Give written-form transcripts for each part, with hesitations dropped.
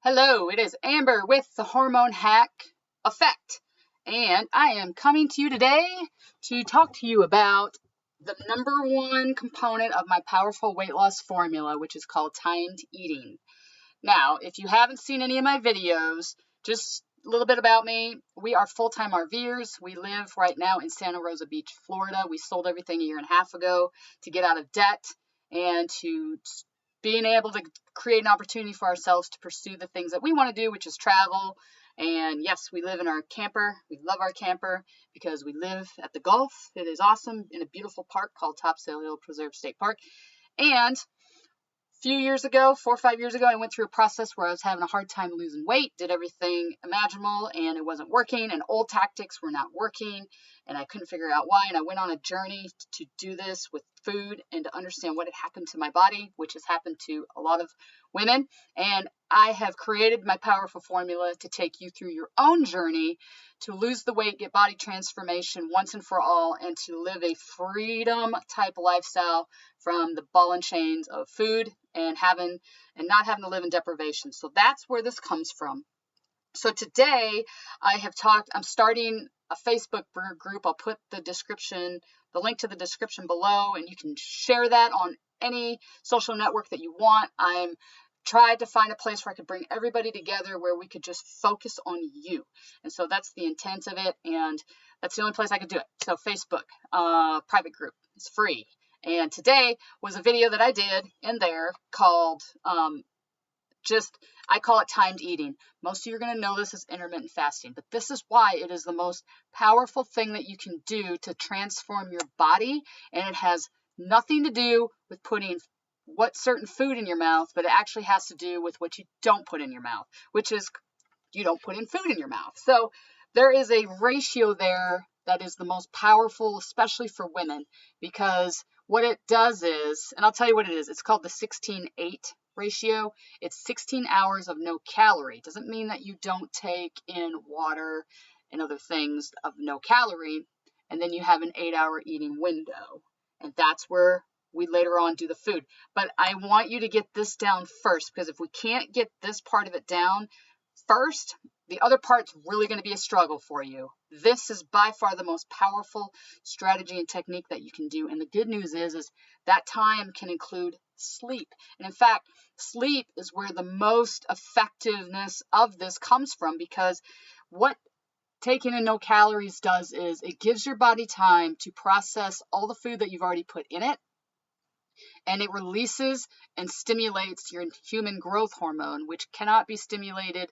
Hello, it is Amber with the Hormone Hack Effect, and I am coming to you today to talk to you about the number one component of my powerful weight loss formula, which is called timed eating. Now, if you haven't seen any of my videos, just a little bit about me. We are full-time RVers. We live right now in Santa Rosa Beach, Florida. We sold everything a year and a half ago to get out of debt and to being able to create an opportunity for ourselves to pursue the things that we want to do, which is travel. And yes, we live in our camper. We love our camper because we live at the Gulf. It is awesome in a beautiful park called Topsail Hill Preserve State Park. And few years ago, 4 or 5 years ago, I went through a process where I was having a hard time losing weight, did everything imaginable, and it wasn't working, and old tactics were not working, and I couldn't figure out why, and I went on a journey to do this with food and to understand what had happened to my body, which has happened to a lot of women, and I have created my powerful formula to take you through your own journey to lose the weight, get body transformation once and for all, and to live a freedom type lifestyle from the ball and chains of food and not having to live in deprivation. So that's where this comes from. So today I'm starting a Facebook group. I'll put the link to the description below, and you can share that on any social network that you want. I'm tried to find a place where I could bring everybody together where we could just focus on you. And so that's the intent of it. And that's the only place I could do it. So Facebook, private group, it's free. And today was a video that I did in there called, I call it timed eating. Most of you are going to know this as intermittent fasting, but this is why it is the most powerful thing that you can do to transform your body. And it has nothing to do with putting what certain food in your mouth, but it actually has to do with what you don't put in your mouth, which is you don't put in food in your mouth. So there is a ratio there that is the most powerful, especially for women, because what it does is, and I'll tell you what it is, it's called the 16-8 ratio. It's 16 hours of no calorie. Doesn't mean that you don't take in water and other things of no calorie, and then you have an 8-hour eating window. And that's where we later on do the food. But I want you to get this down first, because if we can't get this part of it down first, the other part's really going to be a struggle for you. This is by far the most powerful strategy and technique that you can do. And the good news is that time can include sleep. And in fact, sleep is where the most effectiveness of this comes from, because what taking in no calories does is it gives your body time to process all the food that you've already put in it. And it releases and stimulates your human growth hormone, which cannot be stimulated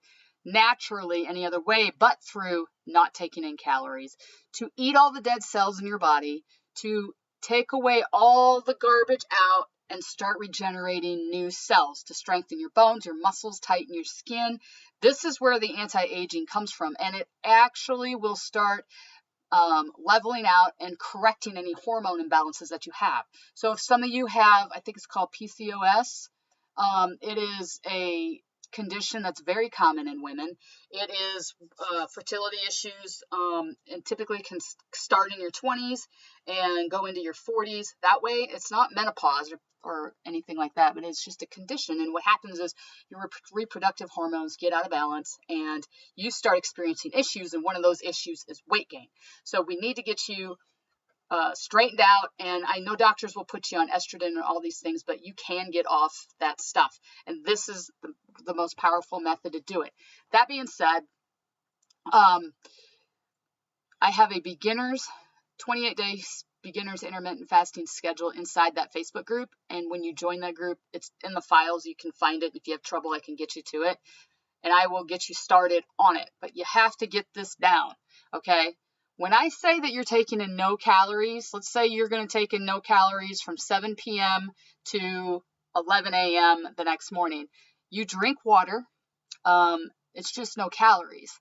naturally any other way but through not taking in calories, to eat all the dead cells in your body, to take away all the garbage out and start regenerating new cells to strengthen your bones, your muscles, tighten your skin. This is where the anti-aging comes from, and it actually will start leveling out and correcting any hormone imbalances that you have. So if some of you have, I think it's called PCOS, it is a condition that's very common in women. It is fertility issues, and typically can start in your 20s and go into your 40s. That way, it's not menopause or anything like that, but it's just a condition. And what happens is your reproductive hormones get out of balance and you start experiencing issues. And one of those issues is weight gain. So we need to get you straightened out. And I know doctors will put you on estrogen and all these things, but you can get off that stuff. And this is the most powerful method to do it. That being said, I have a 28 days beginners intermittent fasting schedule inside that Facebook group. And when you join that group, it's in the files. You can find it. If you have trouble, I can get you to it. And I will get you started on it. But you have to get this down, okay? When I say that you're taking in no calories, let's say you're going to take in no calories from 7 p.m. to 11 a.m. the next morning. You drink water. It's just no calories.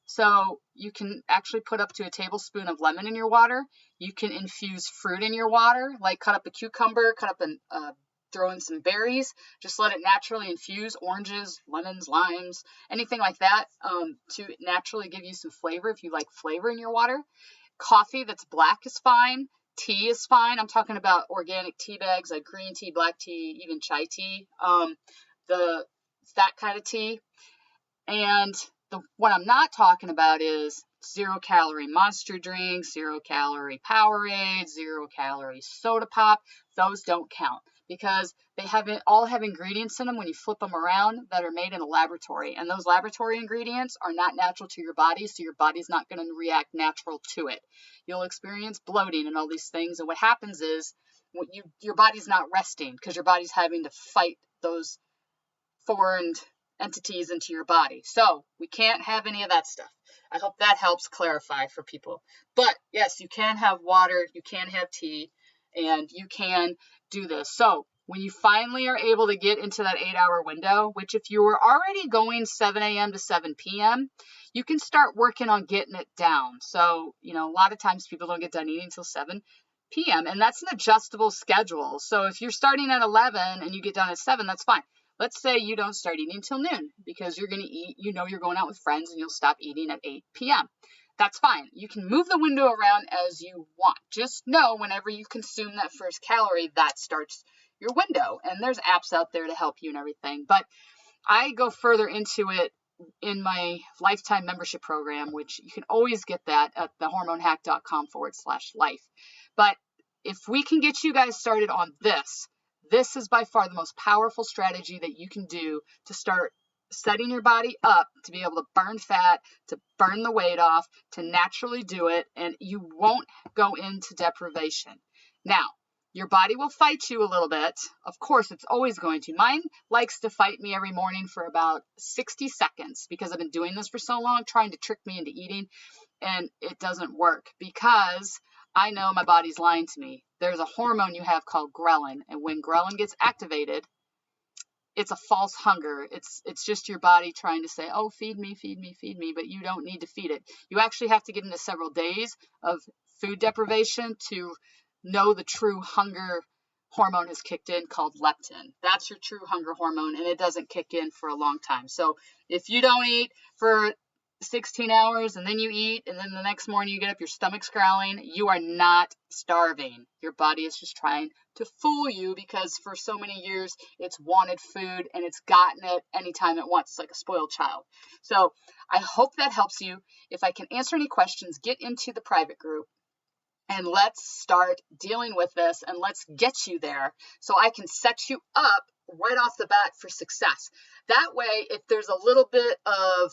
So you can actually put up to a tablespoon of lemon in your water. You can infuse fruit in your water, like cut up a cucumber, throw in some berries. Just let it naturally infuse, oranges, lemons, limes, anything like that, to naturally give you some flavor if you like flavor in your water. Coffee that's black is fine. Tea is fine. I'm talking about organic tea bags like green tea, black tea, even chai tea, that kind of tea. And what I'm not talking about is 0-calorie monster drinks, 0-calorie Powerade, 0-calorie soda pop. Those don't count because they all have ingredients in them when you flip them around that are made in a laboratory. And those laboratory ingredients are not natural to your body, so your body's not going to react natural to it. You'll experience bloating and all these things. And what happens is your body's not resting because your body's having to fight those foreign entities into your body. So we can't have any of that stuff. I hope that helps clarify for people. But yes, you can have water, you can have tea, and you can do this. So when you finally are able to get into that 8-hour window, which if you were already going 7 a.m. to 7 p.m., you can start working on getting it down. So, a lot of times people don't get done eating until 7 p.m. and that's an adjustable schedule. So if you're starting at 11 and you get done at 7, that's fine. Let's say you don't start eating until noon because you're going to eat, you're going out with friends and you'll stop eating at 8 p.m. That's fine. You can move the window around as you want. Just know whenever you consume that first calorie, that starts your window. And there's apps out there to help you and everything. But I go further into it in my lifetime membership program, which you can always get that at thehormonehack.com/life. But if we can get you guys started on this is by far the most powerful strategy that you can do to start setting your body up to be able to burn fat, to burn the weight off, to naturally do it, and you won't go into deprivation. Now, your body will fight you a little bit. Of course, it's always going to. Mine likes to fight me every morning for about 60 seconds because I've been doing this for so long, trying to trick me into eating, and it doesn't work because I know my body's lying to me. There's a hormone you have called ghrelin, and when ghrelin gets activated, it's a false hunger. It's just your body trying to say, oh, feed me, feed me, feed me, but you don't need to feed it. You actually have to get into several days of food deprivation to know the true hunger hormone has kicked in called leptin. That's your true hunger hormone, and it doesn't kick in for a long time. So if you don't eat for 16 hours and then you eat and then the next morning you get up, your stomach's growling, you are not starving. Your body is just trying to fool you because for so many years it's wanted food and it's gotten it anytime it wants. It's like a spoiled child. So I hope that helps you. If I can answer any questions, get into the private group and let's start dealing with this and let's get you there so I can set you up right off the bat for success. That way, if there's a little bit of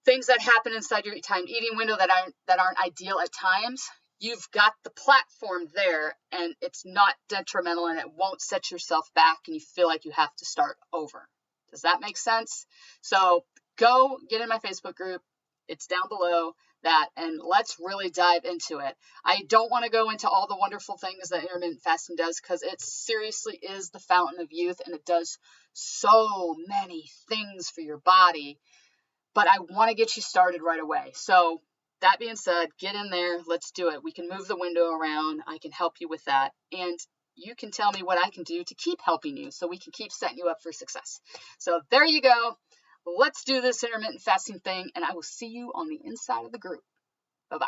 things that happen inside your timed eating window that aren't ideal at times, you've got the platform there and it's not detrimental and it won't set yourself back and you feel like you have to start over. Does that make sense? So go get in my Facebook group. It's down below that, and let's really dive into it. I don't want to go into all the wonderful things that intermittent fasting does because it seriously is the fountain of youth and it does so many things for your body. But I want to get you started right away. So that being said, get in there. Let's do it. We can move the window around. I can help you with that. And you can tell me what I can do to keep helping you so we can keep setting you up for success. So there you go. Let's do this intermittent fasting thing, and I will see you on the inside of the group. Bye-bye.